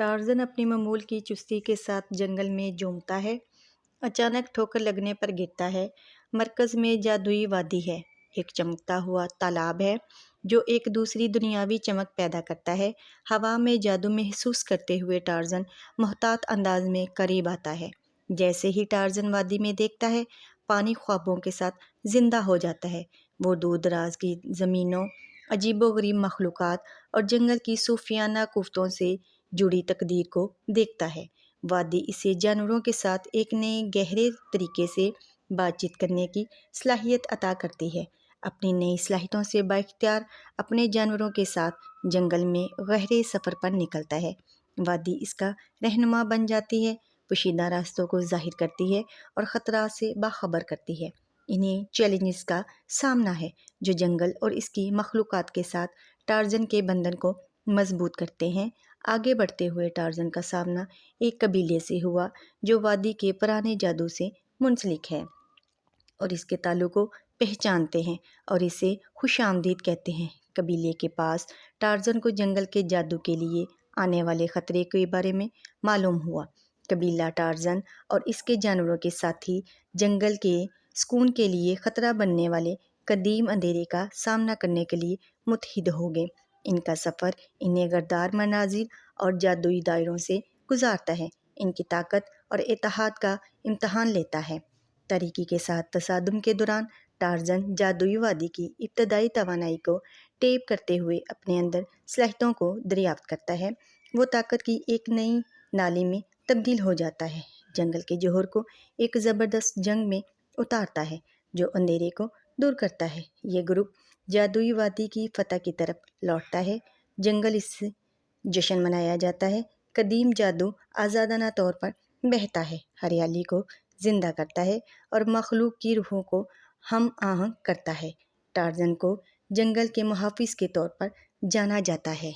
Tarzan اپنی معمول کی چستی کے ساتھ جنگل میں جومتا ہے۔ اچانک ٹھوکر لگنے پر گرتا ہے۔ مرکز میں جادوئی وادی ہے، ایک چمکتا ہوا تالاب ہے جو ایک دوسری دنیاوی چمک پیدا کرتا ہے۔ ہوا میں جادو محسوس کرتے ہوئے ٹارزن محتاط انداز میں قریب آتا ہے۔ جیسے ہی ٹارزن وادی میں دیکھتا ہے، پانی خوابوں کے ساتھ زندہ ہو جاتا ہے۔ وہ دور دراز کی زمینوں، عجیب و غریب مخلوقات اور جنگل کی صوفیانہ قوتوں سے جڑی تقدیر کو دیکھتا ہے۔ وادی اسے جانوروں کے ساتھ ایک نئے گہرے طریقے سے بات چیت کرنے کی صلاحیت عطا کرتی ہے۔ اپنی نئی صلاحیتوں سے بااختیار اپنے جانوروں کے ساتھ جنگل میں گہرے سفر پر نکلتا ہے۔ وادی اس کا رہنما بن جاتی ہے، پوشیدہ راستوں کو ظاہر کرتی ہے اور خطرات سے باخبر کرتی ہے۔ انہیں چیلنجز کا سامنا ہے جو جنگل اور اس کی مخلوقات کے ساتھ ٹارزن کے بندھن کو مضبوط کرتے ہیں۔ آگے بڑھتے ہوئے ٹارزن کا سامنا ایک قبیلے سے ہوا جو وادی کے پرانے جادو سے منسلک ہے اور اس کے تعلق کو پہچانتے ہیں اور اسے خوش آمدید کہتے ہیں۔ قبیلے کے پاس ٹارزن کو جنگل کے جادو کے لیے آنے والے خطرے کے بارے میں معلوم ہوا۔ قبیلہ ٹارزن اور اس کے جانوروں کے ساتھی جنگل کے سکون کے لیے خطرہ بننے والے قدیم اندھیرے کا سامنا کرنے کے لیے متحد ہو گئے۔ ان کا سفر انہیں غدار مناظر اور جادوئی دائروں سے گزارتا ہے، ان کی طاقت اور اتحاد کا امتحان لیتا ہے۔ تاریکی کے ساتھ تصادم کے دوران ٹارزن جادوئی وادی کی ابتدائی توانائی کو ٹیپ کرتے ہوئے اپنے اندر صلاحیتوں کو دریافت کرتا ہے۔ وہ طاقت کی ایک نئی نالی میں تبدیل ہو جاتا ہے، جنگل کے جوہر کو ایک زبردست جنگ میں اتارتا ہے جو اندھیرے کو دور کرتا ہے۔ یہ گروپ جادوئی وادی کی فتح کی طرف لوٹتا ہے۔ جنگل اس سے جشن منایا جاتا ہے۔ قدیم جادو آزادانہ طور پر بہتا ہے، ہریالی کو زندہ کرتا ہے اور مخلوق کی روحوں کو ہم آہنگ کرتا ہے۔ ٹارزن کو جنگل کے محافظ کے طور پر جانا جاتا ہے۔